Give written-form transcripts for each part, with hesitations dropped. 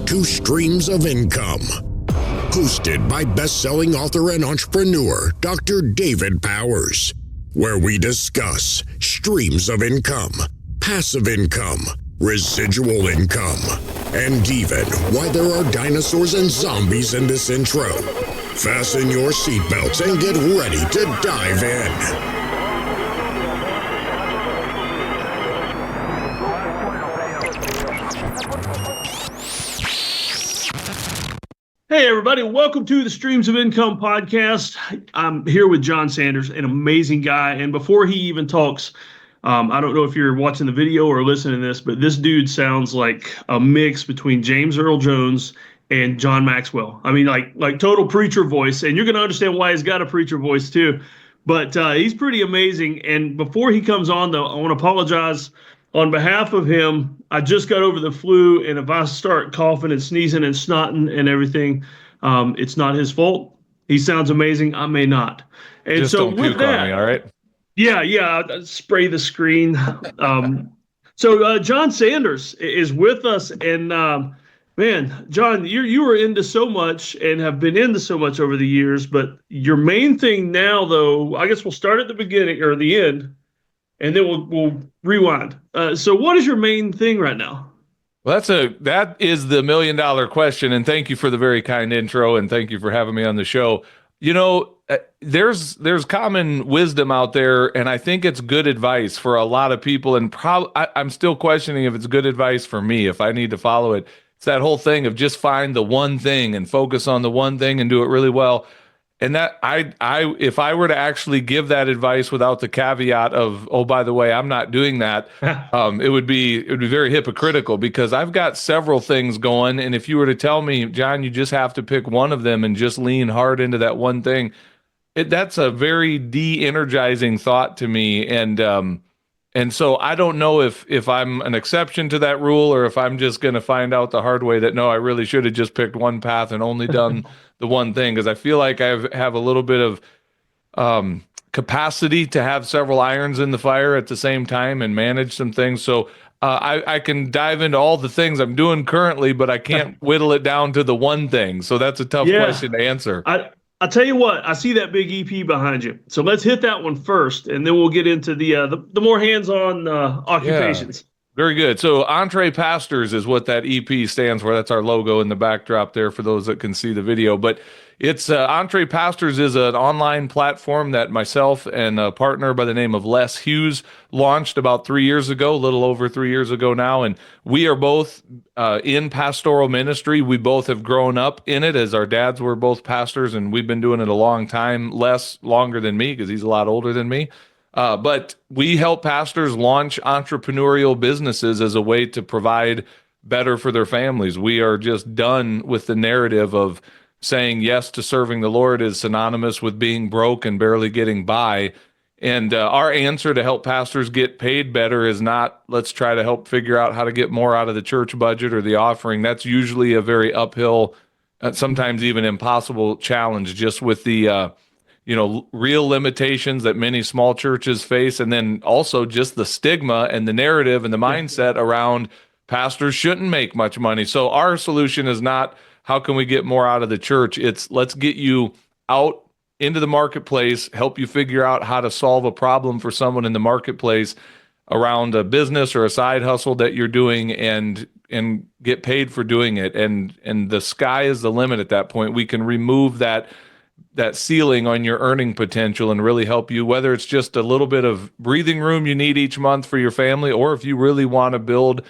to Streams of Income. Hosted by best-selling author and entrepreneur, Dr. David Powers, where we discuss streams of income, passive income, residual income, and even why there are dinosaurs and zombies in this intro. Fasten your seatbelts and get ready to dive in. Hey, everybody. Welcome to the Streams of Income podcast. I'm here with Jon Sanders, an amazing guy. And before he even talks, I don't know if you're watching the video or listening to this, but this dude sounds like a mix between James Earl Jones and John Maxwell. I mean, like total preacher voice. And you're going to understand why he's got a preacher voice, too. But he's pretty amazing. And before he comes on, though, I want to apologize on behalf of him. I just got over the flu, and if I start coughing and sneezing and snotting and everything, it's not his fault. He sounds amazing. I may not. And just so don't with puke that, on me, all right? Yeah, I'll spray the screen. So Jon Sanders is with us, and man, Jon, you were into so much and have been into so much over the years. But your main thing now, though, I guess we'll start at the beginning or the end, and then we'll rewind. So what is your main thing right now? Well, that is the $1 million question, and thank you for the very kind intro, and thank you for having me on the show. You know, there's common wisdom out there, and I think it's good advice for a lot of people, and I'm still questioning if it's good advice for me, if I need to follow it. It's that whole thing of just find the one thing and focus on the one thing and do it really well. And that if I were to actually give that advice without the caveat of, oh, by the way, I'm not doing that, it would be very hypocritical, because I've got several things going. And if you were to tell me, Jon, you just have to pick one of them and just lean hard into that one thing, that's a very de-energizing thought to me. And so I don't know if I'm an exception to that rule, or if I'm just going to find out the hard way that, no, I really should have just picked one path and only done the one thing, because I feel like I have a little bit of capacity to have several irons in the fire at the same time and manage some things. So I can dive into all the things I'm doing currently, but I can't whittle it down to the one thing. So that's a tough question to answer. I'll tell you what, I see that big EP behind you. So let's hit that one first, and then we'll get into the more hands-on occupations. Yeah. Very good. So Entre Pastors is what that EP stands for. That's our logo in the backdrop there for those that can see the video. But it's Entre Pastors is an online platform that myself and a partner by the name of Les Hughes launched about 3 years ago, a little over 3 years ago now. And we are both in pastoral ministry. We both have grown up in it, as our dads were both pastors, and we've been doing it a long time. Les longer than me, because he's a lot older than me. But we help pastors launch entrepreneurial businesses as a way to provide better for their families. We are just done with the narrative of saying yes to serving the Lord is synonymous with being broke and barely getting by. And our answer to help pastors get paid better is not, let's try to help figure out how to get more out of the church budget or the offering. That's usually a very uphill, sometimes even impossible challenge, just with the real limitations that many small churches face, and then also just the stigma and the narrative and the mindset around pastors shouldn't make much money. So our solution is not, how can we get more out of the church? It's, let's get you out into the marketplace, help you figure out how to solve a problem for someone in the marketplace around a business or a side hustle that you're doing, and get paid for doing it. And the sky is the limit at that point. We can remove that ceiling on your earning potential and really help you, whether it's just a little bit of breathing room you need each month for your family, or if you really want to build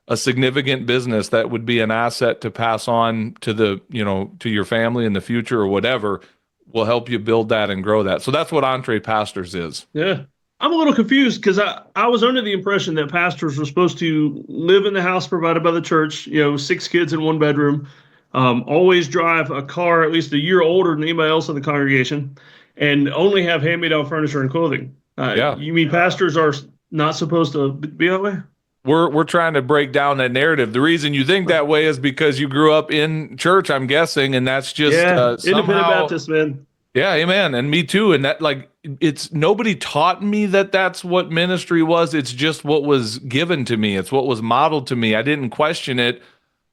a significant business that would be an asset to pass on to to your family in the future or whatever, we'll help you build that and grow that. So that's what Entre Pastors is. Yeah. I'm a little confused, because I was under the impression that pastors were supposed to live in the house provided by the church, 6 kids in 1 bedroom, always drive a car at least a year older than anybody else in the congregation, and only have hand-me-down furniture and clothing. You mean pastors are not supposed to be that way? We're trying to break down that narrative. The reason you think that way is because you grew up in church, I'm guessing, and that's just Independent Baptist, man. Yeah, amen. And me too. And that, like, it's nobody taught me that that's what ministry was. It's just what was given to me. It's what was modeled to me. I didn't question it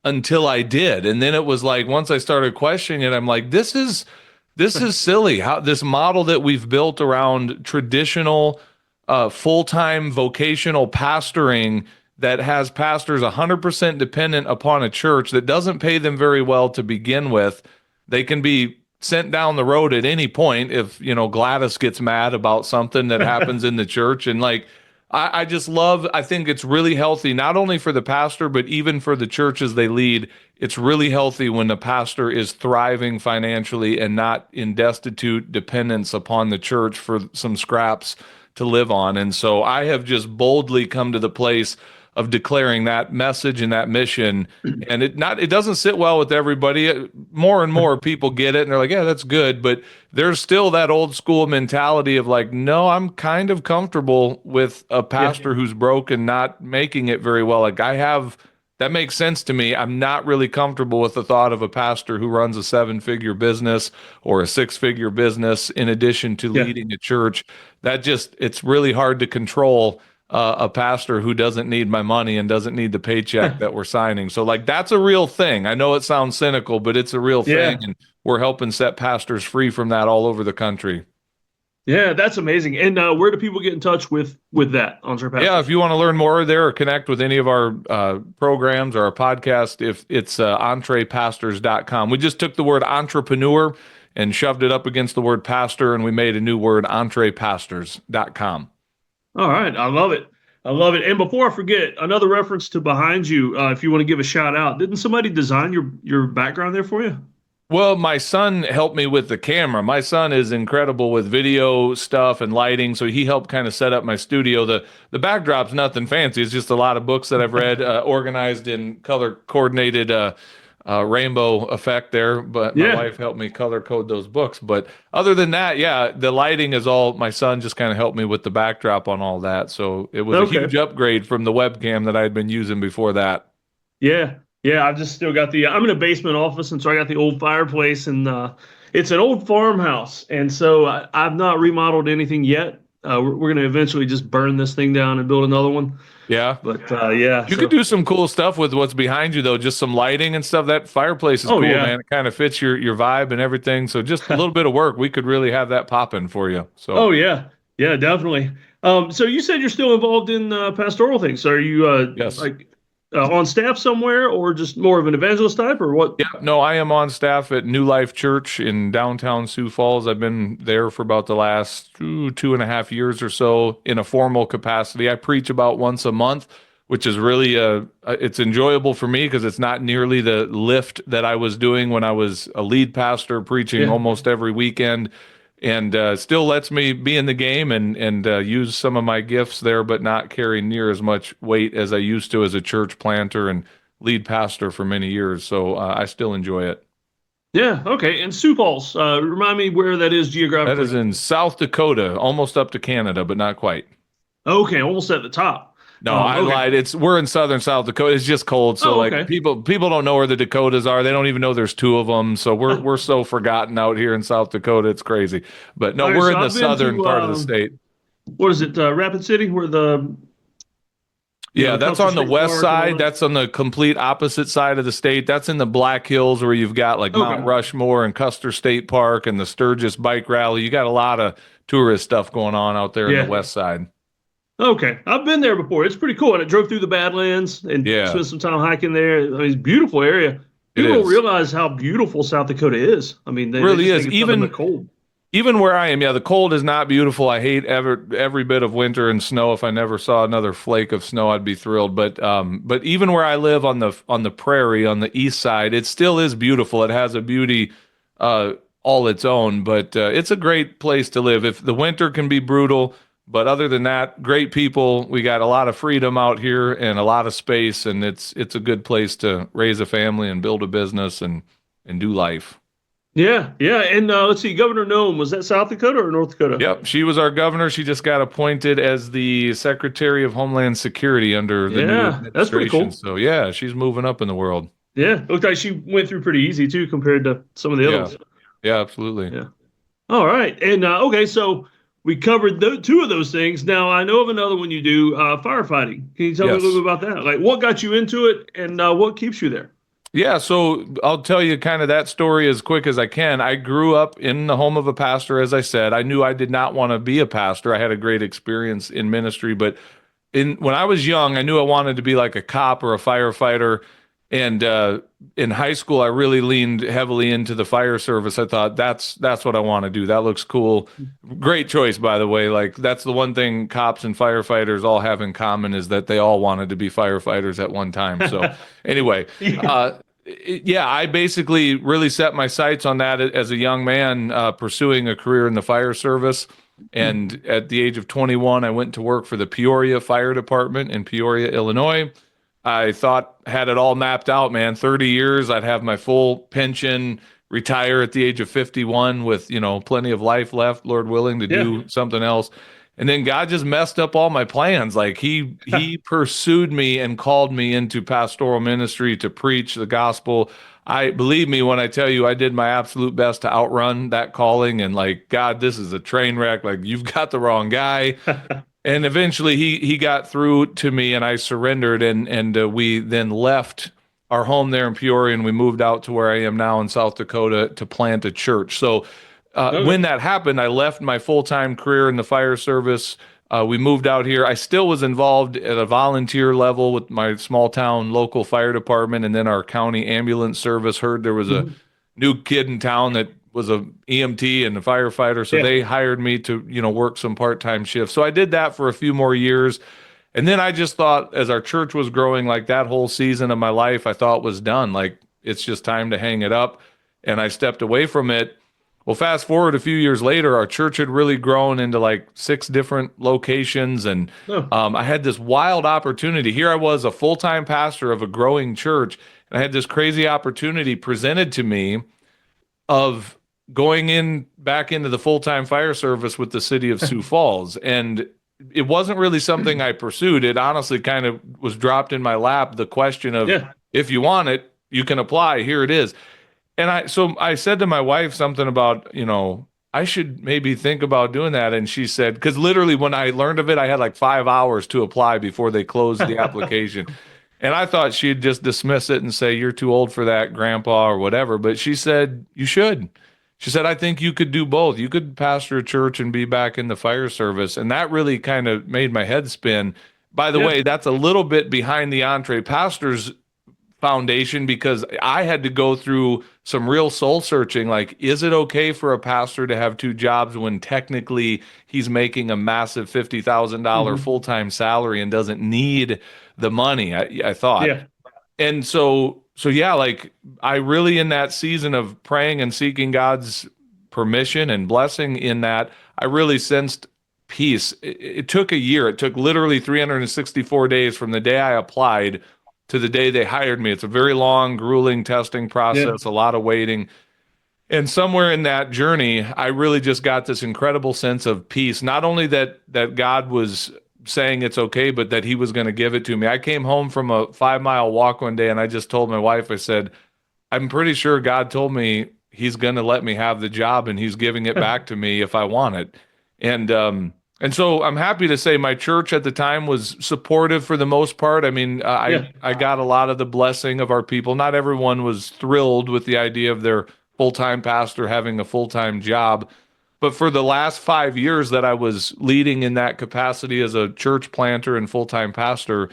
until I did. And then it was like, once I started questioning it, I'm like, this is silly. How this model that we've built around traditional full-time vocational pastoring that has pastors 100% dependent upon a church that doesn't pay them very well to begin with. They can be sent down the road at any point if, Gladys gets mad about something that happens in the church. And like, I just love, I think it's really healthy, not only for the pastor, but even for the churches they lead. It's really healthy when the pastor is thriving financially and not in destitute dependence upon the church for some scraps to live on. And so I have just boldly come to the place of declaring that message and that mission. And it doesn't sit well with everybody. More and more people get it and they're like, yeah, that's good. But there's still that old school mentality of like, no, I'm kind of comfortable with a pastor who's broke and not making it very well. Like that makes sense to me. I'm not really comfortable with the thought of a pastor who runs a 7-figure business or a 6-figure business in addition to leading a church. It's really hard to control a pastor who doesn't need my money and doesn't need the paycheck that we're signing. So like, that's a real thing. I know it sounds cynical, but it's a real thing. And we're helping set pastors free from that all over the country. Yeah, that's amazing. And where do people get in touch with that, Entre Pastors? Yeah, if you want to learn more there or connect with any of our programs or our podcast, if it's entrepastors.com. We just took the word entrepreneur and shoved it up against the word pastor, and we made a new word, entrepastors.com. All right. I love it. And before I forget, another reference to behind you, if you want to give a shout out, didn't somebody design your background there for you? Well, my son helped me with the camera. My son is incredible with video stuff and lighting, so he helped kind of set up my studio. The backdrop's nothing fancy. It's just a lot of books that I've read, organized in color-coordinated rainbow effect there, but my wife helped me color code those books. But other than that, the lighting is all my son just kind of helped me with the backdrop on all that. So it was a huge upgrade from the webcam that I had been using before that. Yeah. I've just still got I'm in a basement office, and so I got the old fireplace, and it's an old farmhouse. And so I've not remodeled anything yet. We're going to eventually just burn this thing down and build another one. Yeah. But You could do some cool stuff with what's behind you, though. Just some lighting and stuff. That fireplace is cool, man. It kind of fits your vibe and everything. So just a little bit of work, we could really have that popping for you. So. Yeah, definitely. So you said you're still involved in pastoral things. So are you yes. On staff somewhere, or just more of an evangelist type, or what? Yeah, no, I am on staff at New Life Church in downtown Sioux Falls. I've been there for about the last 2.5 years or so in a formal capacity. I preach about once a month, which is really it's enjoyable for me because it's not nearly the lift that I was doing when I was a lead pastor preaching almost every weekend. And still lets me be in the game and use some of my gifts there, but not carry near as much weight as I used to as a church planter and lead pastor for many years. So I still enjoy it. Yeah, okay. And Sioux Falls, remind me where that is geographically. That is in South Dakota, almost up to Canada, but not quite. Okay, almost at the top. No, I lied. We're in southern South Dakota. It's just cold, so people don't know where the Dakotas are. They don't even know there's 2 of them. So we're so forgotten out here in South Dakota. It's crazy. But no, we're in the southern part of the state. What is it? Rapid City, where the that's on the west side. That's on the complete opposite side of the state. That's in the Black Hills, where you've got like Mount Rushmore and Custer State Park and the Sturgis Bike Rally. You got a lot of tourist stuff going on out there in the west side. Okay, I've been there before. It's pretty cool. And I drove through the Badlands and spent some time hiking there. I mean, it's a beautiful area. People don't realize how beautiful South Dakota is. I mean, they really is. Even the cold. Even where I am, the cold is not beautiful. I hate every bit of winter and snow. If I never saw another flake of snow, I'd be thrilled. But even where I live on the prairie on the east side, it still is beautiful. It has a beauty all its own. But it's a great place to live. If the winter can be brutal. But other than that, great people. We got a lot of freedom out here and a lot of space, and it's a good place to raise a family and build a business and do life. Yeah. And let's see, Governor Noem, was that South Dakota or North Dakota? Yep, she was our governor. She just got appointed as the Secretary of Homeland Security under the new administration. That's pretty cool. So she's moving up in the world. Yeah, looked like she went through pretty easy too compared to some of the others. Yeah, absolutely. Yeah. All right, and so. We covered 2 of those things. Now, I know of another one you do, firefighting. Can you tell me a little bit about that? Like, what got you into it, and what keeps you there? Yeah, so I'll tell you kind of that story as quick as I can. I grew up in the home of a pastor, as I said. I knew I did not want to be a pastor. I had a great experience in ministry, but when I was young, I knew I wanted to be like a cop or a firefighter. And in high school, I really leaned heavily into the fire service. I thought that's what I want to do. That looks cool. Great choice, by the way. Like that's the one thing cops and firefighters all have in common is that they all wanted to be firefighters at one time. So anyway, yeah, I basically really set my sights on that as a young man, pursuing a career in the fire service. And at the age of 21, I went to work for the Peoria Fire Department in Peoria, Illinois. I thought had it all mapped out, man. 30 years, I'd have my full pension, retire at the age of 51 with, plenty of life left, Lord willing, to do something else. And then God just messed up all my plans. Like he pursued me and called me into pastoral ministry to preach the gospel. I believe me when I tell you I did my absolute best to outrun that calling and like, God, this is a train wreck. Like you've got the wrong guy. And eventually he got through to me and I surrendered and we then left our home there in Peoria and we moved out to where I am now in South Dakota to plant a church. So when that happened, I left my full-time career in the fire service. We moved out here. I still was involved at a volunteer level with my small town local fire department, and then our county ambulance service heard there was a new kid in town that was a EMT and a firefighter, so they hired me to work some part-time shifts. So I did that for a few more years, and then I just thought, as our church was growing, like that whole season of my life, I thought was done. Like it's just time to hang it up, and I stepped away from it. Well, fast forward a few years later, our church had really grown into like 6 different locations. And I had this wild opportunity. Here I was, a full-time pastor of a growing church. And I had this crazy opportunity presented to me of going back into the full-time fire service with the city of Sioux Falls. And it wasn't really something I pursued. It honestly kind of was dropped in my lap. The question of if you want it, you can apply. Here it is. And I said to my wife something about, I should maybe think about doing that. And she said, because literally when I learned of it, I had like 5 hours to apply before they closed the application. And I thought she'd just dismiss it and say, you're too old for that, grandpa, or whatever. But she said, you should. She said, I think you could do both. You could pastor a church and be back in the fire service. And that really kind of made my head spin. By the way, that's a little bit behind the Entre Pastors foundation because I had to go through some real soul searching. Like, is it okay for a pastor to have 2 jobs when technically he's making a massive $50,000 full-time salary and doesn't need the money? I thought. Yeah. And so yeah, like I really, in that season of praying and seeking God's permission and blessing in that, I really sensed peace. It took a year. It took literally 364 days from the day I applied to the day they hired me. It's a very long, grueling testing process, a lot of waiting. And somewhere in that journey, I really just got this incredible sense of peace. Not only that God was saying it's okay, but that he was going to give it to me. I came home from a 5-mile walk one day and I just told my wife, I said, I'm pretty sure God told me he's going to let me have the job and he's giving it back to me if I want it. And so I'm happy to say my church at the time was supportive for the most part. I mean, I got a lot of the blessing of our people. Not everyone was thrilled with the idea of their full-time pastor having a full-time job. But for the last 5 years that I was leading in that capacity as a church planter and full-time pastor,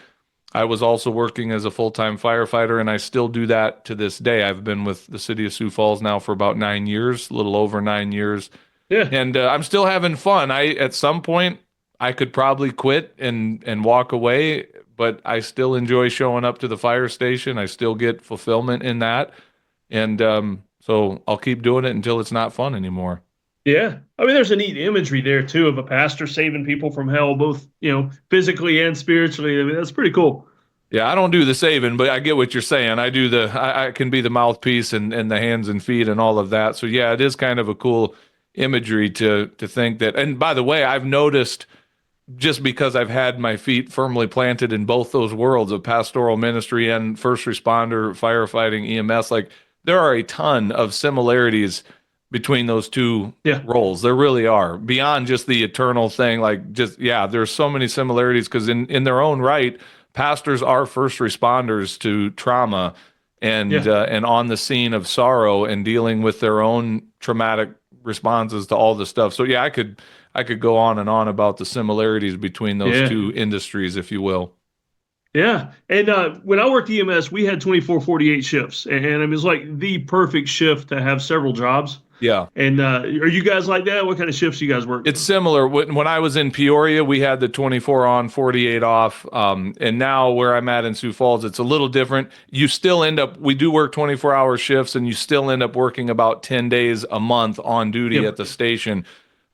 I was also working as a full-time firefighter, and I still do that to this day. I've been with the city of Sioux Falls now for about 9 years, a little over 9 years. Yeah. And I'm still having fun. At some point, I could probably quit and walk away, but I still enjoy showing up to the fire station. I still get fulfillment in that. And so I'll keep doing it until it's not fun anymore. Yeah. I mean, there's a neat imagery there, too, of a pastor saving people from hell, both, physically and spiritually. I mean, that's pretty cool. Yeah, I don't do the saving, but I get what you're saying. I can be the mouthpiece and the hands and feet and all of that. So, yeah, it is kind of a cool imagery to think that. And by the way, I've noticed, just because I've had my feet firmly planted in both those worlds of pastoral ministry and first responder, firefighting, EMS, like there are a ton of similarities between those two roles. There really are, beyond just the eternal thing. Like there's so many similarities because in their own right, pastors are first responders to trauma. and on the scene of sorrow and dealing with their own traumatic responses to all the stuff. So yeah, I could go on and on about the similarities between those Yeah. two industries, if you will. Yeah. And when I worked EMS, we had 24/48 shifts, and it was like the perfect shift to have several jobs. Yeah. And are you guys like that? What kind of shifts you guys work? It's similar. When I was in Peoria, we had the 24 on, 48 off. And now where I'm at in Sioux Falls, it's a little different. You still we do work 24-hour shifts, and you still end up working about 10 days a month on duty at the station.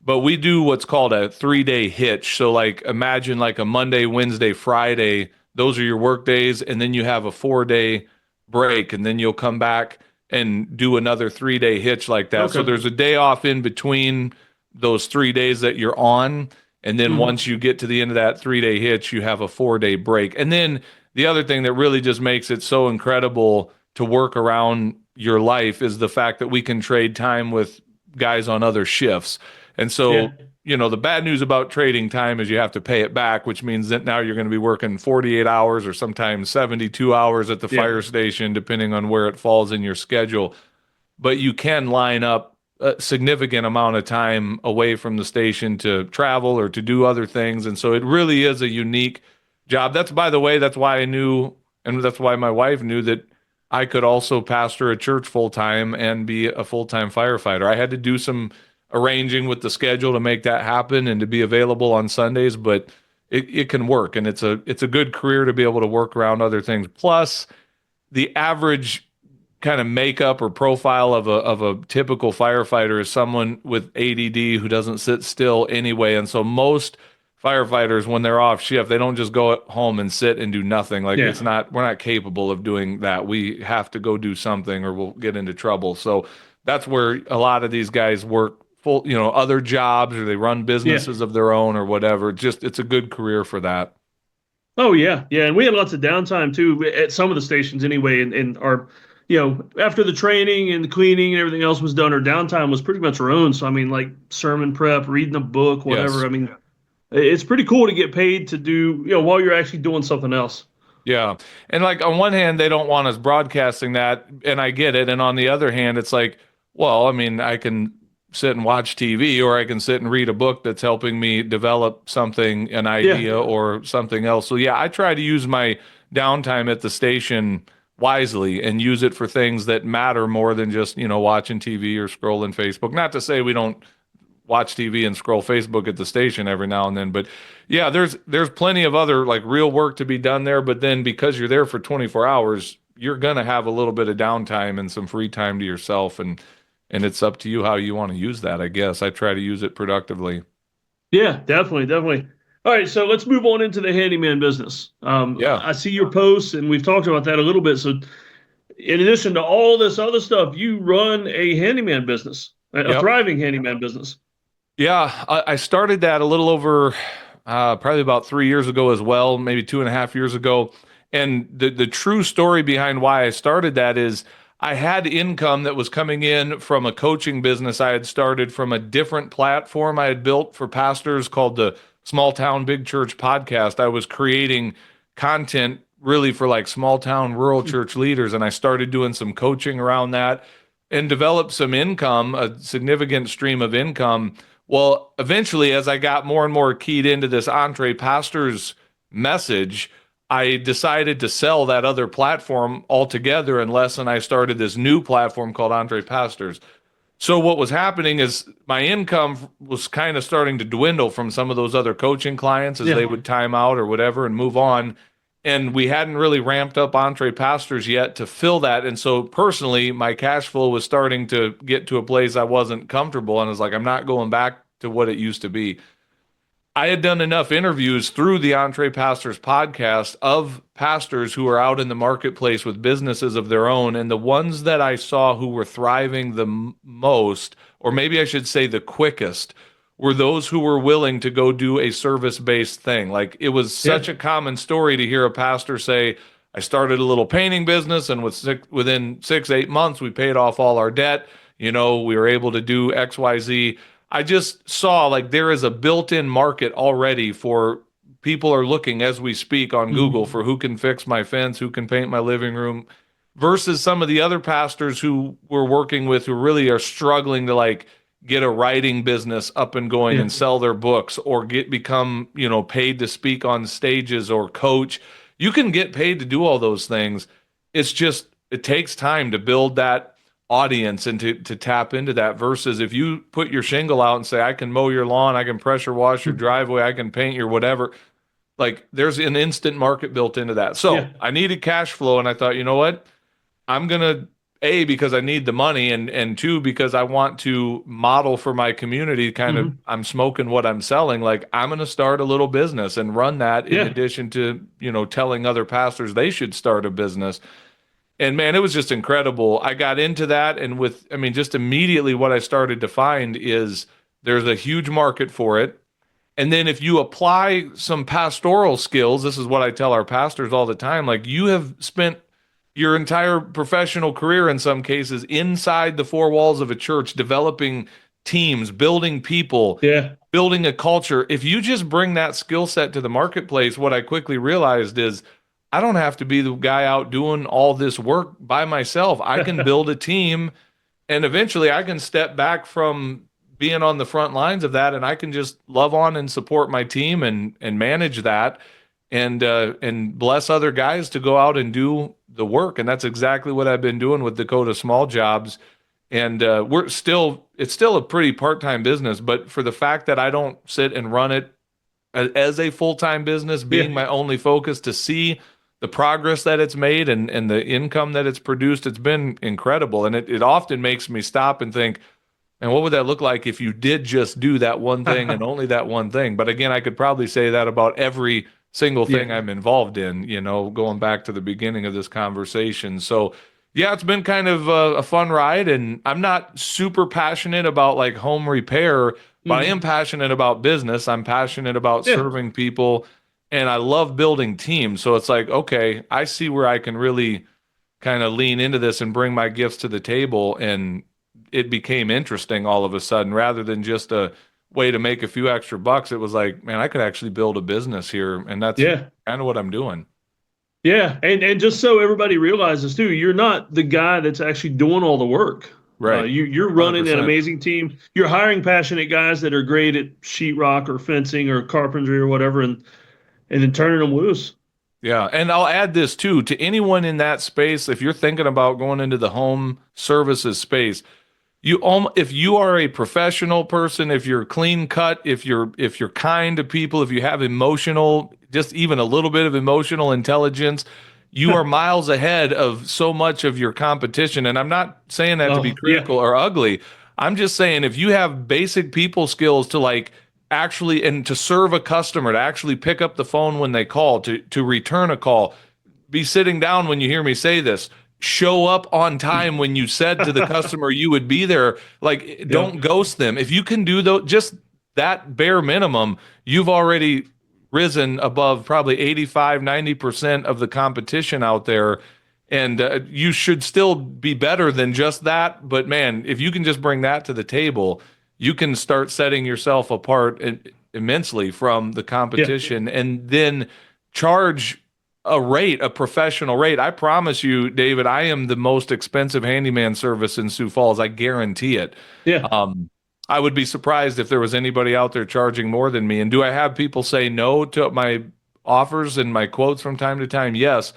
But we do what's called a 3-day hitch. So like imagine like a Monday, Wednesday, Friday. Those are your work days. And then you have a 4-day break, and then you'll come back and do another 3-day hitch like that. Okay. So there's a day off in between those 3 days that you're on. And then once you get to the end of that 3-day hitch, you have a 4-day break. And then the other thing that really just makes it so incredible to work around your life is the fact that we can trade time with guys on other shifts. And so, the bad news about trading time is you have to pay it back, which means that now you're going to be working 48 hours or sometimes 72 hours at the fire station, depending on where it falls in your schedule. But you can line up a significant amount of time away from the station to travel or to do other things. And so it really is a unique job. That's, by the way, that's why I knew, and that's why my wife knew that I could also pastor a church full-time and be a full-time firefighter. I had to do some arranging with the schedule to make that happen and to be available on Sundays, but it can work, and it's a good career to be able to work around other things. Plus, the average kind of makeup or profile of a typical firefighter is someone with ADD who doesn't sit still anyway, and so most firefighters, when they're off shift, they don't just go at home and sit and do nothing. Like we're not capable of doing that. We have to go do something or we'll get into trouble. So that's where a lot of these guys work full, other jobs, or they run businesses of their own or whatever. It's a good career for that. Oh yeah. Yeah. And we had lots of downtime too at some of the stations anyway. And our, after the training and the cleaning and everything else was done, our downtime was pretty much our own. So, I mean, like sermon prep, reading a book, whatever. Yes. I mean, it's pretty cool to get paid to do, while you're actually doing something else. Yeah. And like on one hand, they don't want us broadcasting that, and I get it. And on the other hand, it's like, well, I mean, I can sit and watch TV, or I can sit and read a book that's helping me develop something, an idea or something else. So yeah, I try to use my downtime at the station wisely and use it for things that matter more than just, watching TV or scrolling Facebook. Not to say we don't watch TV and scroll Facebook at the station every now and then, but yeah, there's plenty of other like real work to be done there. But then because you're there for 24 hours, you're going to have a little bit of downtime and some free time to yourself. And it's up to you how you want to use that, I guess. I try to use it productively. Yeah, definitely. All right, so let's move on into the handyman business. I see your posts, and we've talked about that a little bit. So in addition to all this other stuff, you run a handyman business, a thriving handyman business. Yeah, I started that a little over probably about 3 years ago as well, maybe 2.5 years ago. And the true story behind why I started that is I had income that was coming in from a coaching business I had started from a different platform I had built for pastors called the Small Town Big Church Podcast. I was creating content really for like small town rural church leaders, and I started doing some coaching around that and developed some income, a significant stream of income. Well, eventually, as I got more and more keyed into this Entre Pastors message, I decided to sell that other platform altogether unless I started this new platform called Entre Pastors. So what was happening is my income was kind of starting to dwindle from some of those other coaching clients as they would time out or whatever and move on. And we hadn't really ramped up Entre Pastors yet to fill that. And so personally, my cash flow was starting to get to a place I wasn't comfortable. And I was like, I'm not going back to what it used to be. I had done enough interviews through the Entre Pastors podcast of pastors who are out in the marketplace with businesses of their own. And the ones that I saw who were thriving the most, or maybe I should say the quickest, were those who were willing to go do a service-based thing. Like it was such a common story to hear a pastor say, I started a little painting business, and within 6-8 months, we paid off all our debt. We were able to do X, Y, Z. I just saw like there is a built-in market already for people are looking as we speak on Google for who can fix my fence, who can paint my living room. versus some of the other pastors who we're working with who really are struggling to like get a writing business up and going and sell their books or become, paid to speak on stages or coach. You can get paid to do all those things. It's just, it takes time to build that audience and to tap into that versus if you put your shingle out and say, I can mow your lawn, I can pressure wash your driveway, I can paint your whatever. Like there's an instant market built into that. So I needed cash flow and I thought, you know what? I'm going to because I need the money and two, because I want to model for my community kind of, I'm smoking what I'm selling. Like I'm going to start a little business and run that in addition to, telling other pastors they should start a business. And man, it was just incredible. I got into that and just immediately what I started to find is there's a huge market for it. And then if you apply some pastoral skills, this is what I tell our pastors all the time, like you have spent your entire professional career in some cases inside the four walls of a church, developing teams, building people, building a culture. If you just bring that skill set to the marketplace, what I quickly realized is I don't have to be the guy out doing all this work by myself. I can build a team and eventually I can step back from being on the front lines of that and I can just love on and support my team and manage that and bless other guys to go out and do the work. And that's exactly what I've been doing with Dakota Small Jobs. And it's still a pretty part-time business, but for the fact that I don't sit and run it as a full-time business, being my only focus, to see the progress that it's made and the income that it's produced, it's been incredible. And it often makes me stop and think, and what would that look like if you did just do that one thing and only that one thing? But again, I could probably say that about every single thing I'm involved in, going back to the beginning of this conversation. So yeah, it's been kind of a fun ride, and I'm not super passionate about like home repair, but I am passionate about business. I'm passionate about serving people, and I love building teams. So it's like, okay, I see where I can really kind of lean into this and bring my gifts to the table. And it became interesting all of a sudden, rather than just a way to make a few extra bucks. It was like, man, I could actually build a business here. And that's kind of what I'm doing. Yeah. And just so everybody realizes too, you're not the guy that's actually doing all the work. Right. You're running 100%. an amazing team. You're hiring passionate guys that are great at sheetrock or fencing or carpentry or whatever, and then turning them loose. Yeah. And I'll add this too, to anyone in that space, if you're thinking about going into the home services space, if you are a professional person, if you're clean cut, if you're kind to people, if you have emotional, just even a little bit of emotional intelligence, you are miles ahead of so much of your competition. And I'm not saying that to be critical or ugly. I'm just saying if you have basic people skills to like actually, and to serve a customer, to actually pick up the phone when they call, to return a call, be sitting down when you hear me say this, show up on time when you said to the customer you would be there. Like, don't ghost them. If you can do just that bare minimum, you've already risen above probably 85-90% of the competition out there. And you should still be better than just that. But man, if you can just bring that to the table, you can start setting yourself apart immensely from the competition, and then charge a professional rate. I promise you, David, I am the most expensive handyman service in Sioux Falls. I guarantee it. Yeah. I would be surprised if there was anybody out there charging more than me. And do I have people say no to my offers and my quotes from time to time? Yes.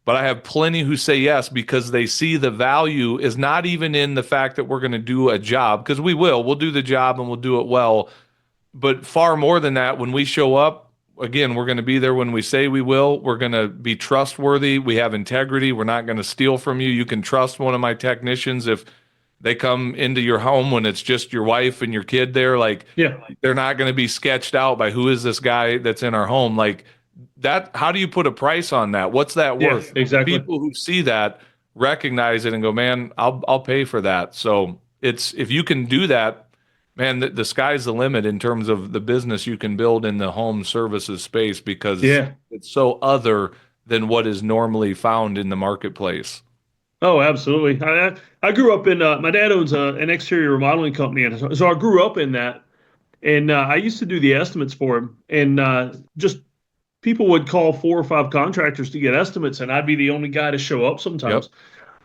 But I have plenty who say yes because they see the value is not even in the fact that we're going to do a job, because we'll do the job and we'll do it well. But far more than that, when we show up, again, we're going to be there when we say we will. We're going to be trustworthy. We have integrity. We're not going to steal from you. You can trust one of my technicians if they come into your home when it's just your wife and your kid there. Like, they're not going to be sketched out by who is this guy that's in our home. Like that, how do you put a price on that? What's that worth? Exactly. People who see that recognize it and go, man, I'll pay for that. So if you can do that, man, the sky's the limit in terms of the business you can build in the home services space, because it's so other than what is normally found in the marketplace. Oh, absolutely. I grew up in, my dad owns an exterior remodeling company, and so I grew up in that. And I used to do the estimates for him, and just people would call 4 or 5 contractors to get estimates, and I'd be the only guy to show up sometimes.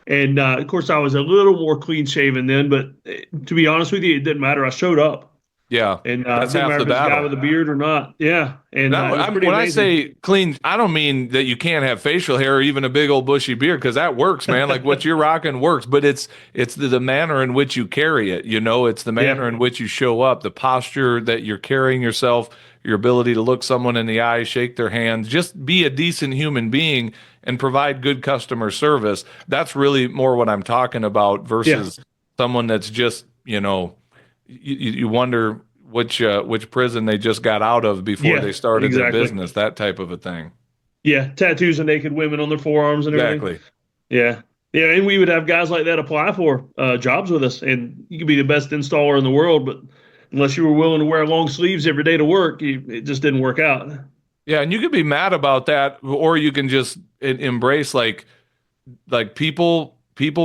And of course, I was a little more clean shaven then, but to be honest with you, it didn't matter. I showed up. Yeah, And it that's didn't half matter the if it's a guy battle. with a beard or not. Yeah. And it was pretty When I amazing. say clean, I don't mean that you can't have facial hair or even a big old bushy beard, because that works, man. Like what you're rocking works, but it's the manner in which you carry it. It's the manner Yeah. in which you show up, the posture that you're carrying yourself, your ability to look someone in the eye, shake their hand, just be a decent human being and provide good customer service. That's really more what I'm talking about Yeah. versus someone that's just, you wonder which prison they just got out of before Yeah. they started their Exactly. business, that type of a thing. Yeah. Tattoos of naked women on their forearms and everything. Exactly. Yeah. Yeah. And we would have guys like that apply for jobs with us. And you could be the best installer in the world, but unless you were willing to wear long sleeves every day to work, it just didn't work out. Yeah, and you could be mad about that, or you can just embrace like people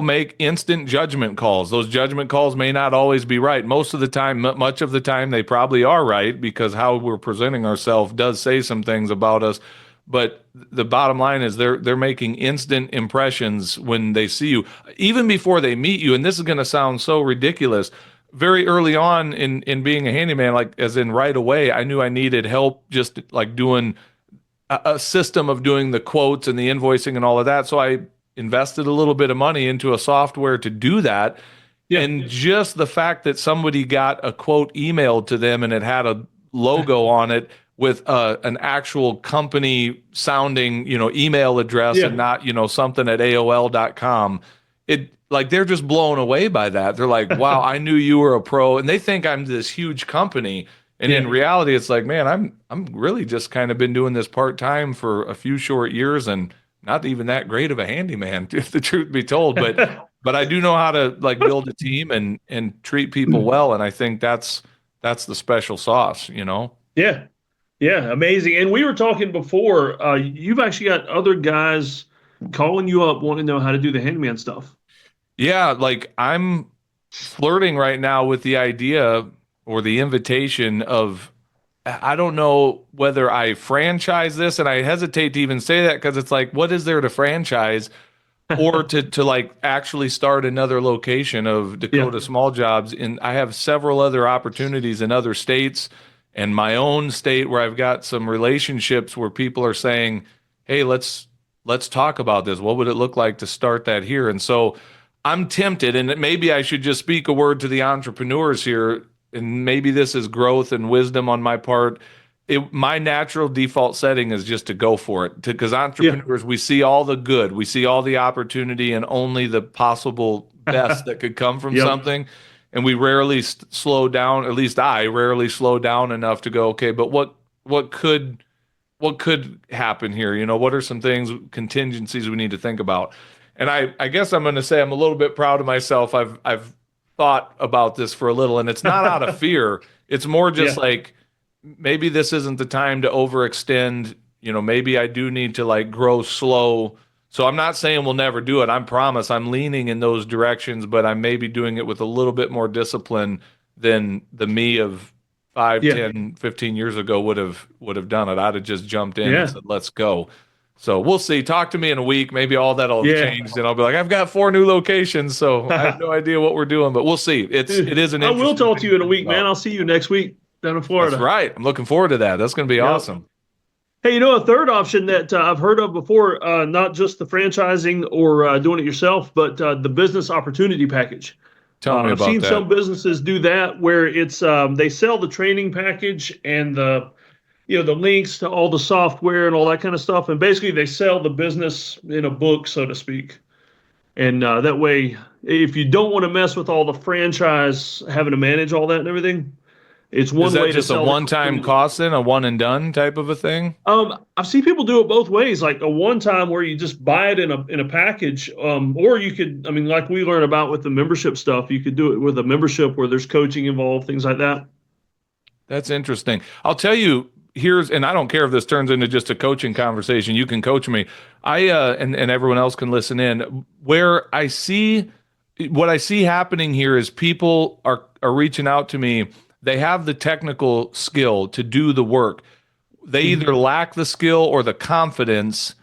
make instant judgment calls. Those judgment calls may not always be right. Most of the time, much of the time, they probably are right, because how we're presenting ourselves does say some things about us. But the bottom line is they're making instant impressions when they see you, even before they meet you. And this is going to sound so ridiculous. Very early on in being a handyman, like as in right away, I knew I needed help just like doing a system of doing the quotes and the invoicing and all of that. So I invested a little bit of money into a software to do that. Yeah. And just the fact that somebody got a quote emailed to them and it had a logo on it with an actual company sounding, email address Yeah. and not, something at AOL.com. It like they're just blown away by that. They're like, wow, I knew you were a pro. And they think I'm this huge company. And in Yeah. reality, it's like, man, I'm really just kind of been doing this part-time for a few short years and not even that great of a handyman, if the truth be told. But I do know how to like build a team and treat people well. And I think that's the special sauce. Yeah. Yeah. Amazing. And we were talking before, you've actually got other guys calling you up wanting to know how to do the handyman stuff. Yeah, like I'm flirting right now with the idea or the invitation of, I don't know whether I franchise this, and I hesitate to even say that because it's like, what is there to franchise? Or to like actually start another location of Yeah. Dakota Small Jobs. And I have several other opportunities in other states and my own state where I've got some relationships where people are saying, hey, let's talk about this. What would it look like to start that here? And so I'm tempted, and maybe I should just speak a word to the entrepreneurs here, and maybe this is growth and wisdom on my part. My natural default setting is just to go for it, because entrepreneurs, we see all the good, we see all the opportunity and only the possible best that could come from Yep. something. And we rarely slow down, at least I rarely slow down enough to go, okay, but what could happen here? What are some things, contingencies we need to think about? And I guess I'm going to say I'm a little bit proud of myself. I've thought about this for a little, and it's not out of fear. It's more just Yeah. like, maybe this isn't the time to overextend. Maybe I do need to like grow slow. So I'm not saying we'll never do it. I promise I'm leaning in those directions, but I'm maybe doing it with a little bit more discipline than the me of 5, Yeah. 10, 15 years ago would have done it. I'd have just jumped in Yeah. and said, let's go. So we'll see. Talk to me in a week. Maybe all that'll Yeah. change, and I'll be like, I've got 4 new locations, so I have no idea what we're doing, but we'll see. It is an I will interesting talk thing to you in a think week, man. about. I'll see you next week down in Florida. That's right. I'm looking forward to that. That's going to be Yep. awesome. Hey, a third option that I've heard of before, not just the franchising or doing it yourself, but the business opportunity package. Tell me I've about seen that. some businesses do that where it's they sell the training package and the links to all the software and all that kind of stuff, and basically they sell the business in a book, so to speak. And that way, if you don't want to mess with all the franchise having to manage all that and everything, it's one Is way that to just a sell the one-time opportunity. cost then, a one and done type of a thing? I've seen people do it both ways, like a one time where you just buy it in a package, or you could, like we learn about with the membership stuff, you could do it with a membership where there's coaching involved, things like that. That's interesting. I'll tell you, and I don't care if this turns into just a coaching conversation. You can coach me. And everyone else can listen in. What I see happening here is people are reaching out to me. They have the technical skill to do the work. They either lack the skill or the confidence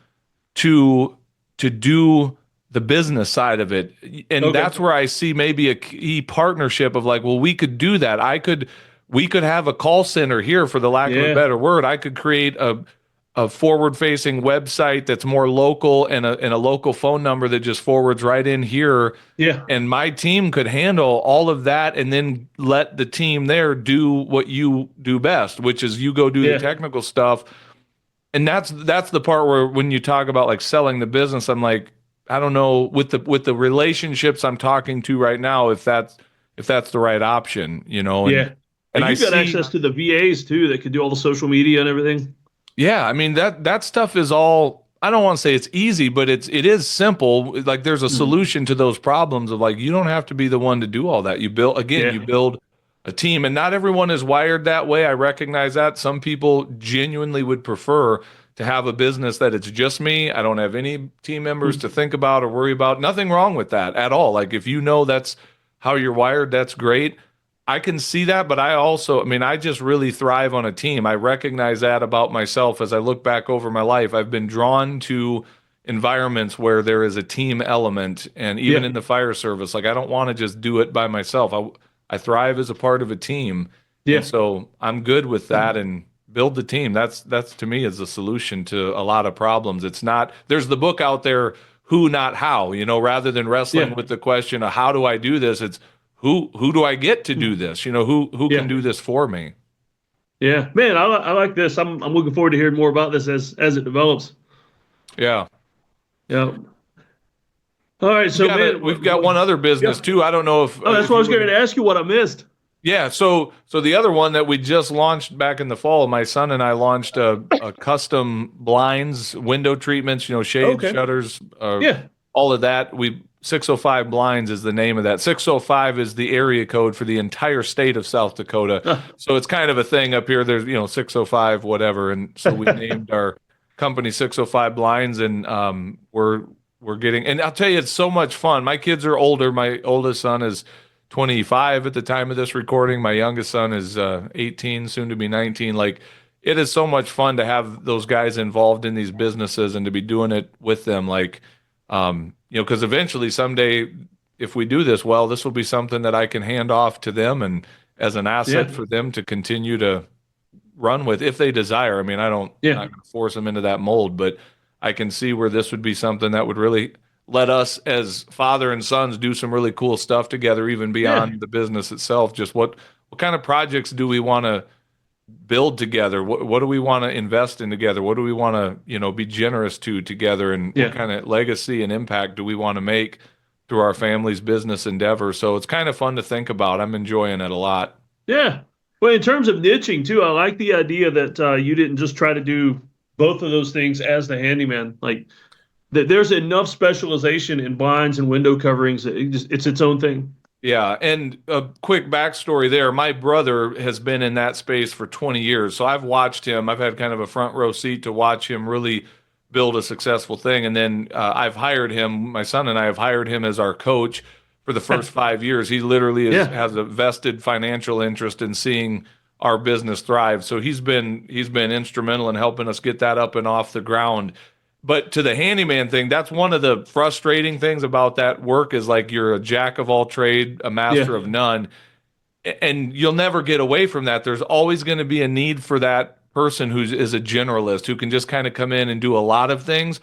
to do the business side of it. And that's where I see maybe a key partnership of like, well, we could do that. We could have a call center here, for the lack of a better word. I could create a forward-facing website that's more local, and a local phone number that just forwards right in here. Yeah. And my team could handle all of that, and then let the team there do what you do best, which is you go do the technical stuff. And that's the part where when you talk about like selling the business, I'm like, I don't know with the relationships I'm talking to right now, if that's the right option, you know. And you've got access to the VAs too that could do all the social media and everything. Yeah, I mean that stuff is all, I don't want to say it's easy, but it is simple. Like there's a solution to those problems of like, you don't have to be the one to do all that. You build a team, and not everyone is wired that way. I recognize that. Some people genuinely would prefer to have a business that it's just me. I don't have any team members to think about or worry about. Nothing wrong with that at all. Like if you know that's how you're wired, that's great. I can see that, but I just really thrive on a team. I recognize that about myself as I look back over my life. I've been drawn to environments where there is a team element, and even in the fire service, like I don't want to just do it by myself. I thrive as a part of a team. Yeah. And so I'm good with that, and build the team. That's to me is the solution to a lot of problems. It's not, there's the book out there, Who Not How, rather than wrestling with the question of how do I do this, it's who do I get to do this? Who can do this for me? Yeah, man, I like this. I'm looking forward to hearing more about this as it develops. Yeah. Yeah. All right, so we've got one other business too. I don't know if that's what I was going to ask you, what I missed. Yeah, so the other one that we just launched back in the fall, my son and I launched a custom blinds, window treatments, shades, shutters, all of that. 605 Blinds is the name of that. 605 is the area code for the entire state of South Dakota. So it's kind of a thing up here. There's 605 whatever, and so we named our company 605 Blinds, and we're getting. And I'll tell you, it's so much fun. My kids are older. My oldest son is 25 at the time of this recording. My youngest son is 18, soon to be 19. Like, it is so much fun to have those guys involved in these businesses and to be doing it with them. Like, because eventually someday, if we do this well, this will be something that I can hand off to them and as an asset for them to continue to run with if they desire. I mean, I'm not going to force them into that mold, but I can see where this would be something that would really let us as father and sons do some really cool stuff together, even beyond the business itself. Just what kind of projects do we want to build together? What do we want to invest in together? What do we want to, be generous to together? And what kind of legacy and impact do we want to make through our family's business endeavor? So it's kind of fun to think about. I'm enjoying it a lot. Yeah. Well, in terms of niching too, I like the idea that you didn't just try to do both of those things as the handyman. Like that there's enough specialization in blinds and window coverings that it's its own thing. Yeah, and a quick backstory there. My brother has been in that space for 20 years, so I've watched him. I've had kind of a front row seat to watch him really build a successful thing. And then I've hired him, my son and I have hired him as our coach for the first 5 years. He literally has a vested financial interest in seeing our business thrive. So he's been instrumental in helping us get that up and off the ground. But to the handyman thing, that's one of the frustrating things about that work is like you're a jack of all trade, a master of none, and you'll never get away from that. There's always going to be a need for that person who is a generalist, who can just kind of come in and do a lot of things.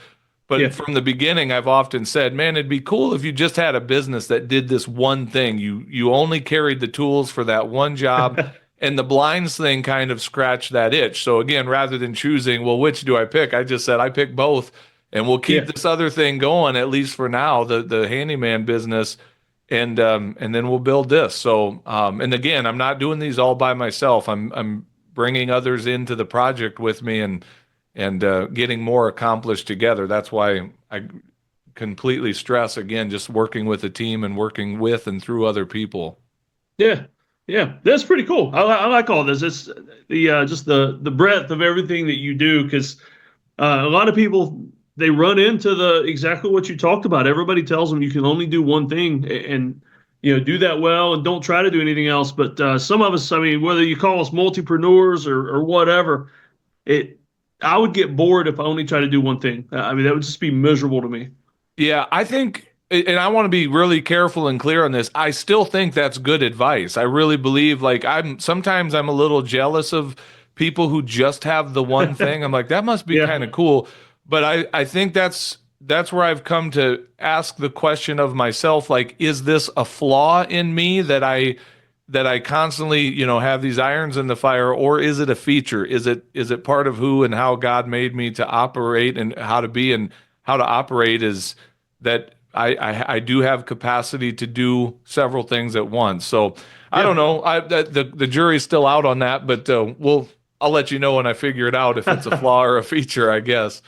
But from the beginning, I've often said, man, it'd be cool if you just had a business that did this one thing. You only carried the tools for that one job. And the blinds thing kind of scratched that itch. So again, rather than choosing, well, which do I pick? I just said, I pick both, and we'll keep this other thing going, at least for now, the handyman business. And then we'll build this. So, and again, I'm not doing these all by myself. I'm bringing others into the project with me and getting more accomplished together. That's why I completely stress, again, just working with a team and working with and through other people. Yeah. Yeah, that's pretty cool. I like all this. It's just the breadth of everything that you do, because a lot of people, they run into exactly what you talked about. Everybody tells them you can only do one thing and do that well and don't try to do anything else. But some of us, I mean, whether you call us multipreneurs or whatever, I would get bored if I only tried to do one thing. I mean, that would just be miserable to me. Yeah, I think, and I want to be really careful and clear on this. I still think that's good advice. I really believe, like, sometimes I'm a little jealous of people who just have the one thing. I'm like, that must be Yeah. kind of cool. But I think that's where I've come to ask the question of myself, like, is this a flaw in me that I constantly, have these irons in the fire, or is it a feature? Is it part of who and how God made me to operate and how to be and how to operate is that I do have capacity to do several things at once. So I don't Yeah. know. The jury's still out on that, but I'll let you know when I figure it out if it's a flaw or a feature, I guess.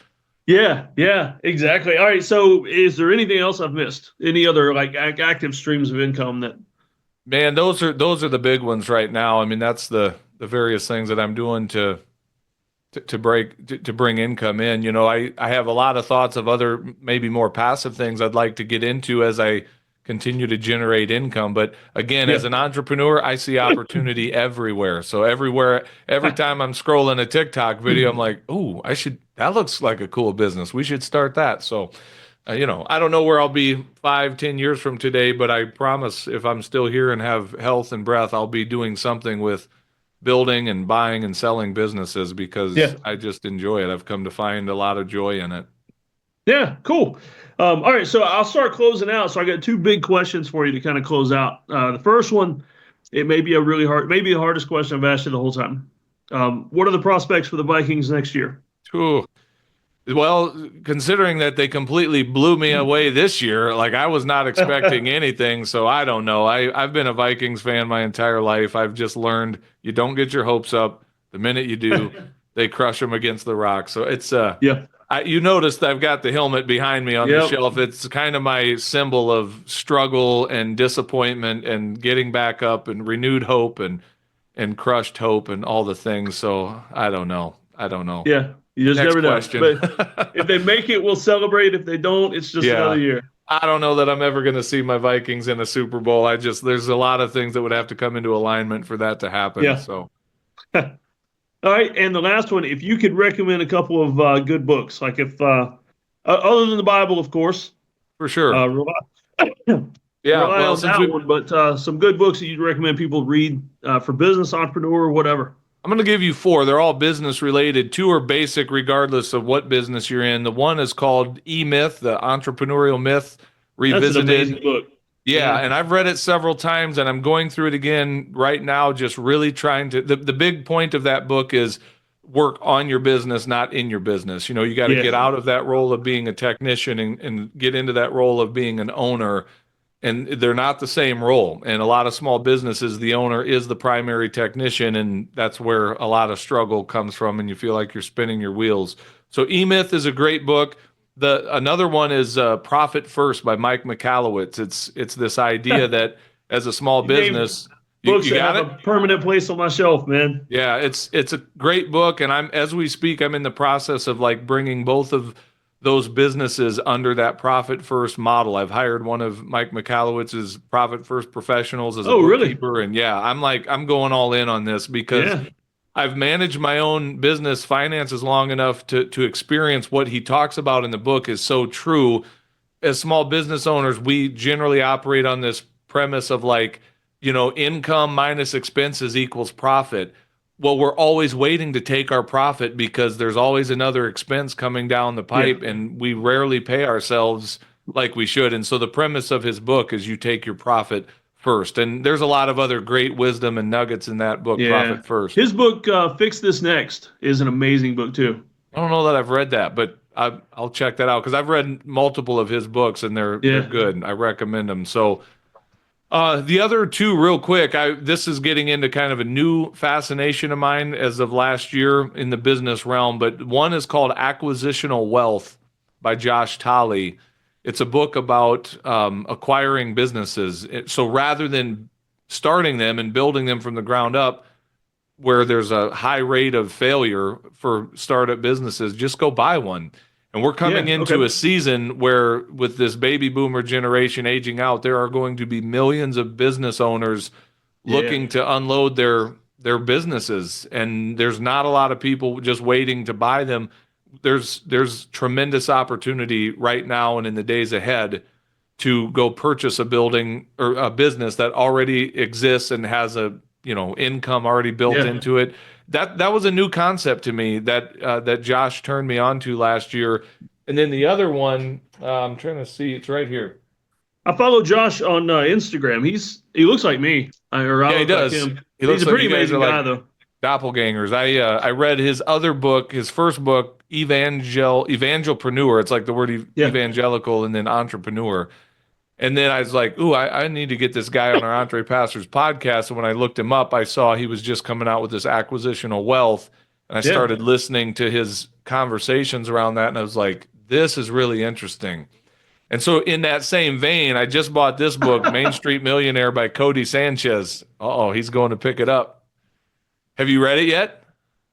Yeah, yeah, exactly. All right. So, is there anything else I've missed? Any other like active streams of income that? Man, those are the big ones right now. I mean, that's the various things that I'm doing to bring income in. I have a lot of thoughts of other maybe more passive things I'd like to get into as I continue to generate income. But again, as Yeah. an entrepreneur, I see opportunity everywhere. So every time I'm scrolling a TikTok video, I'm like, "Ooh, that looks like a cool business. We should start that." So, I don't know where I'll be 5, 10 years from today, but I promise if I'm still here and have health and breath, I'll be doing something with building and buying and selling businesses because Yeah. I just enjoy it. I've come to find a lot of joy in it. Yeah. Cool. All right. So I'll start closing out. So I got two big questions for you to kind of close out. The first one, it may be a really hard, maybe the hardest question I've asked you the whole time. What are the prospects for the Vikings next year? Whew. Well, considering that they completely blew me away this year, like I was not expecting anything, so I don't know. I've been a Vikings fan my entire life. I've just learned you don't get your hopes up. The minute you do, they crush them against the rock. So it's Yeah. you noticed I've got the helmet behind me on the Yep. shelf. It's kind of my symbol of struggle and disappointment and getting back up and renewed hope and crushed hope and all the things. So I don't know. I don't know. Yeah. You just Next never know. question. But if they make it, we'll celebrate. If they don't, it's just another Yeah. year. I don't know that I'm ever going to see my Vikings in a Super Bowl. There's a lot of things that would have to come into alignment for that to happen. Yeah. So All right, and the last one, if you could recommend a couple of good books, like if other than the Bible, of course, for sure. rely, Yeah. rely Well, on that one, but some good books that you'd recommend people read for business, entrepreneur, whatever. I'm going to give you four. They're all business related. Two are basic, regardless of what business you're in. The one is called E-Myth, the entrepreneurial myth That's an revisited. amazing book. Yeah, and I've read it several times and I'm going through it again right now, just really trying to. The big point of that book is work on your business, not in your business. You got to Yeah, get out of that role of being a technician and get into that role of being an owner. And they're not the same role. And a lot of small businesses, the owner is the primary technician, and that's where a lot of struggle comes from, and you feel like you're spinning your wheels. So E-Myth is a great book. Another one is Profit First by Mike Michalowicz. It's this idea that as a small you name business, books you that got have it? a permanent place on my shelf, man. Yeah, it's a great book, and as we speak, I'm in the process of like bringing both of those businesses under that profit first model. I've hired one of Mike Michalowicz's profit first professionals as a Oh, really? bookkeeper, and yeah, I'm going all in on this because Yeah, I've managed my own business finances long enough to experience what he talks about in the book is so true. As small business owners, we generally operate on this premise of like, income minus expenses equals profit. Well, we're always waiting to take our profit because there's always another expense coming down the yeah, pipe, and we rarely pay ourselves like we should. And so the premise of his book is you take your profit first. And there's a lot of other great wisdom and nuggets in that book, yeah. Profit First. His book, Fix This Next, is an amazing book too. I don't know that I've read that, but I'll check that out because I've read multiple of his books and they're Yeah, good. I recommend them. So the other two, real quick, this is getting into kind of a new fascination of mine as of last year in the business realm. But one is called Acquisitional Wealth by Josh Tolley. It's a book about acquiring businesses. So rather than starting them and building them from the ground up, where there's a high rate of failure for startup businesses, just go buy one. And we're coming yeah. into Okay. a season where, with this baby boomer generation aging out, there are going to be millions of business owners Yeah, looking to unload their businesses, and there's not a lot of people just waiting to buy them. there's tremendous opportunity right now and in the days ahead to go purchase a building or a business that already exists and has a, income already built into it. That was a new concept to me that Josh turned me on to last year. And then the other one, I'm trying to see, it's right here. I follow Josh on Instagram. He looks like me, or I look does. like him. He's a pretty amazing guy, though. Doppelgangers. I read his other book, his first book, Evangelpreneur. It's like the word evangelical and then entrepreneur. And then I was like, ooh, I need to get this guy on our Entre Pastors podcast. And when I looked him up, I saw he was just coming out with this acquisitional wealth. And I started listening to his conversations around that. And I was like, this is really interesting. And so in that same vein, I just bought this book, Main Street Millionaire by Cody Sanchez. Uh-oh, he's going to pick it up. Have you read it yet?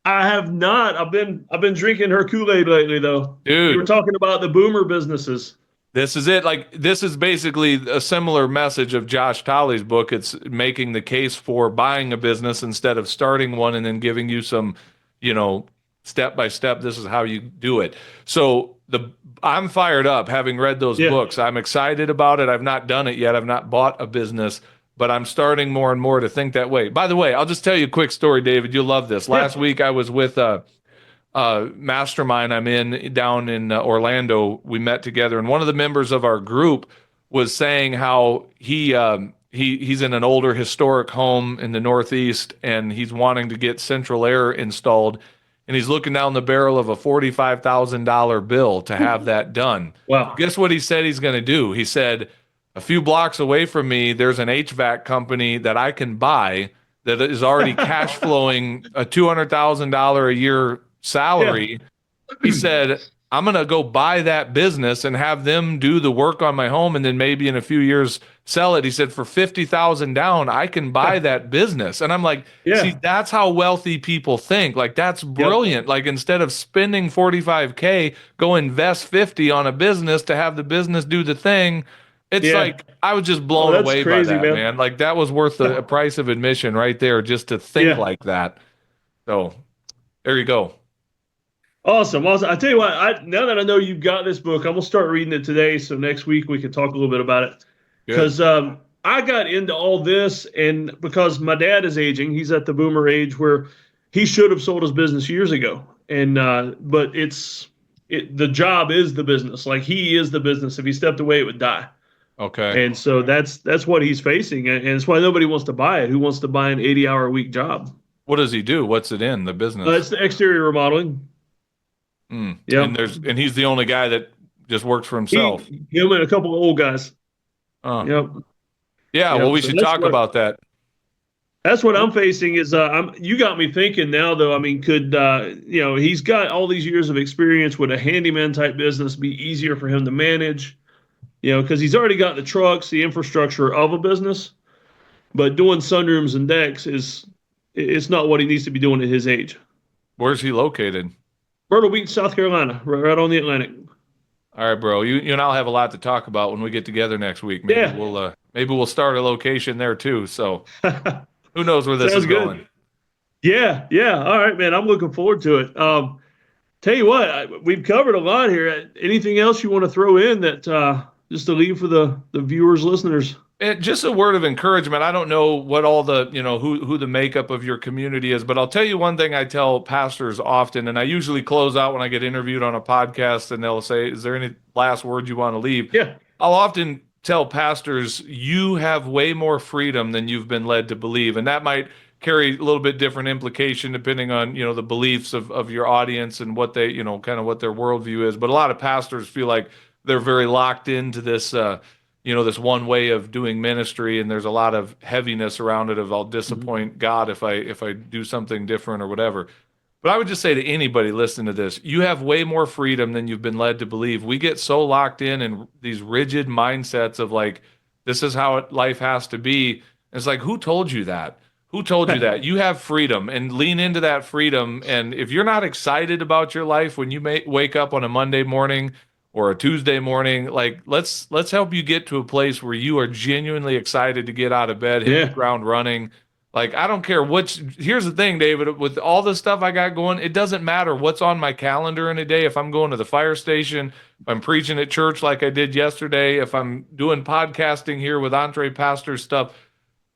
I have not. I've been drinking her Kool-Aid lately, though. Dude. You were talking about the boomer businesses. This is it. Like, this is basically a similar message of Josh Tolley's book. It's making the case for buying a business instead of starting one and then giving you some, step by step, this is how you do it. So I'm fired up having read those books. I'm excited about it. I've not done it yet. I've not bought a business, but I'm starting more and more to think that way. By the way, I'll just tell you a quick story, David. You'll love this. Last week I was with a mastermind I'm in down in Orlando. We met together, and one of the members of our group was saying how he's in an older historic home in the Northeast, and he's wanting to get central air installed. And he's looking down the barrel of a $45,000 bill to have that done. Wow. Guess what he said he's going to do? He said, a few blocks away from me, there's an HVAC company that I can buy that is already cash flowing a $200,000 a year salary. He said, I'm going to go buy that business and have them do the work on my home, and then maybe in a few years sell it. He said, for $50,000 down, I can buy that business. And I'm like, see, that's how wealthy people think. Like, that's brilliant. Like, instead of spending $45K, go invest 50 on a business to have the business do the thing. It's like, I was just blown away crazy, by that, man. Like, that was worth the price of admission right there, just to think like that. So there you go. Awesome. I tell you what, now that I know you've got this book, I'm going to start reading it today. So next week we can talk a little bit about it. Because I got into all this, and because my dad is aging, he's at the boomer age where he should have sold his business years ago. And but the job is the business. Like, he is the business. If he stepped away, it would die. Okay. And so that's what he's facing. And it's why nobody wants to buy it. Who wants to buy an 80-hour-a-week job? What does he do? What's it in, the business? It's the exterior remodeling. Yeah, and he's the only guy that just works for himself. Him and a couple of old guys. Yeah, well, we should talk about that. That's what I'm facing. Is you got me thinking now, though. I mean, could he's got all these years of experience. Would a handyman type business be easier for him to manage? Because he's already got the trucks, the infrastructure of a business, but doing sunrooms and decks it's not what he needs to be doing at his age. Where's he located? Myrtle Beach, South Carolina, right on the Atlantic. All right, bro. You and I'll have a lot to talk about when we get together next week. Maybe we'll start a location there too. So who knows where this is going? Yeah. All right, man. I'm looking forward to it. Tell you what, we've covered a lot here. Anything else you want to throw in that just to leave for the viewers, listeners? And just a word of encouragement. I don't know what all the, who the makeup of your community is, but I'll tell you one thing I tell pastors often, and I usually close out when I get interviewed on a podcast, and they'll say, is there any last words you want to leave? Yeah. I'll often tell pastors, you have way more freedom than you've been led to believe. And that might carry a little bit different implication depending on, the beliefs of your audience and what they, kind of what their worldview is. But a lot of pastors feel like they're very locked into this, this one way of doing ministry, and there's a lot of heaviness around it of I'll disappoint God if I do something different or whatever. But I would just say to anybody listening to this, you have way more freedom than you've been led to believe. We get so locked in these rigid mindsets of like, this is how life has to be. And it's like, who told you that? Who told you that? You have freedom, and lean into that freedom. And if you're not excited about your life when you wake up on a Monday morning or a Tuesday morning, like let's help you get to a place where you are genuinely excited to get out of bed, hit the ground running. Like, I don't care here's the thing, David, with all the stuff I got going, it doesn't matter what's on my calendar in a day. If I'm going to the fire station, if I'm preaching at church like I did yesterday, if I'm doing podcasting here with Entre Pastor stuff,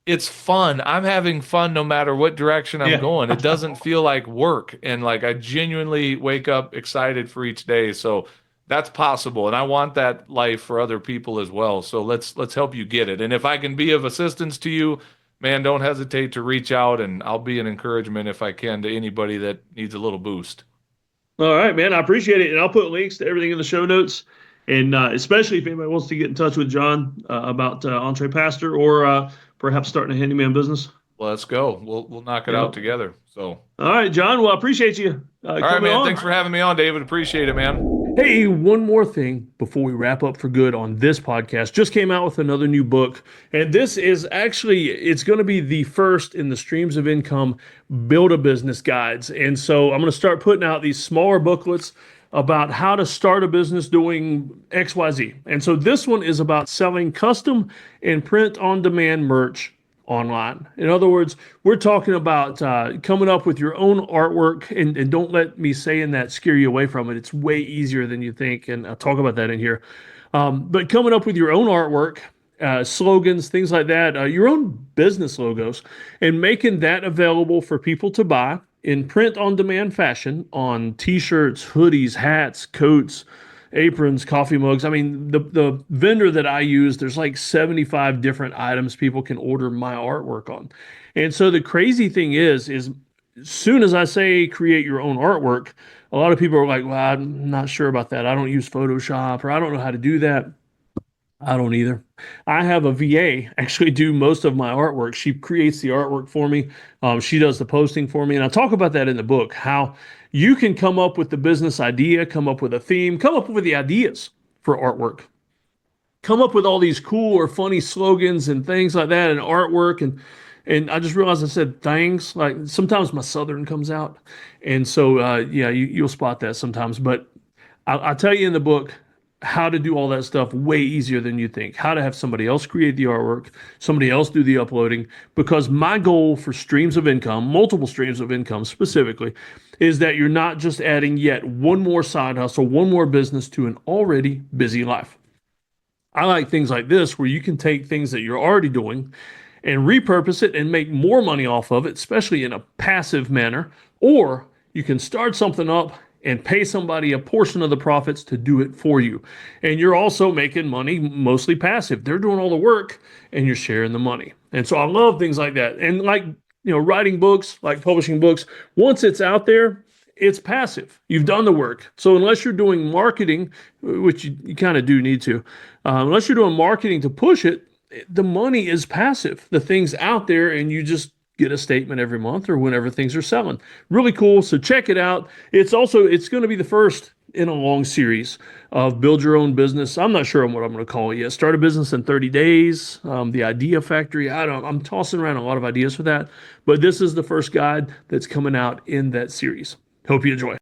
it's fun. I'm having fun no matter what direction I'm going. It doesn't feel like work. And like, I genuinely wake up excited for each day. So that's possible. And I want that life for other people as well. So let's help you get it. And if I can be of assistance to you, man, don't hesitate to reach out, and I'll be an encouragement if I can to anybody that needs a little boost. All right, man. I appreciate it. And I'll put links to everything in the show notes. And especially if anybody wants to get in touch with Jon about Entre Pastor or perhaps starting a handyman business. Let's go. We'll knock it out together. So. All right, Jon. Well, I appreciate you. All right, man. Thanks for having me on, David. Appreciate it, man. Hey, one more thing before we wrap up for good on this podcast. Just came out with another new book, and this is actually, it's going to be the first in the Streams of Income Build a Business guides. And so I'm going to start putting out these smaller booklets about how to start a business doing XYZ. And so this one is about selling custom and print-on-demand merch online. In other words, we're talking about coming up with your own artwork, and don't let me saying that scare you away from it. It's way easier than you think, and I'll talk about that in here. But coming up with your own artwork, slogans, things like that, your own business logos, and making that available for people to buy in print-on-demand fashion on t-shirts, hoodies, hats, coats, aprons, coffee mugs. I mean, the vendor that I use, there's like 75 different items people can order my artwork on. And so the crazy thing is as soon as I say create your own artwork, a lot of people are like, well, I'm not sure about that. I don't use Photoshop, or I don't know how to do that. I don't either. I have a VA actually do most of my artwork. She creates the artwork for me. She does the posting for me. And I talk about that in the book, how you can come up with the business idea, come up with a theme, come up with the ideas for artwork, come up with all these cool or funny slogans and things like that and artwork. And I just realized I said things, like sometimes my Southern comes out. And so, you'll spot that sometimes. But I'll tell you in the book how to do all that stuff way easier than you think, how to have somebody else create the artwork, somebody else do the uploading, because my goal for streams of income, multiple streams of income specifically, is that you're not just adding yet one more side hustle, one more business to an already busy life. I like things like this where you can take things that you're already doing and repurpose it and make more money off of it, especially in a passive manner, or you can start something up and pay somebody a portion of the profits to do it for you. And you're also making money mostly passive. They're doing all the work and you're sharing the money. And so I love things like that. And like, writing books, like publishing books, once it's out there, it's passive. You've done the work. So unless you're doing marketing, which you kind of do need to, unless you're doing marketing to push it, the money is passive. The thing's out there and you just get a statement every month or whenever things are selling. Really cool. So check it out. It's going to be the first in a long series of build your own business. I'm not sure on what I'm going to call it yet. Start a business in 30 days. The idea factory. I'm tossing around a lot of ideas for that, but this is the first guide that's coming out in that series. Hope you enjoy.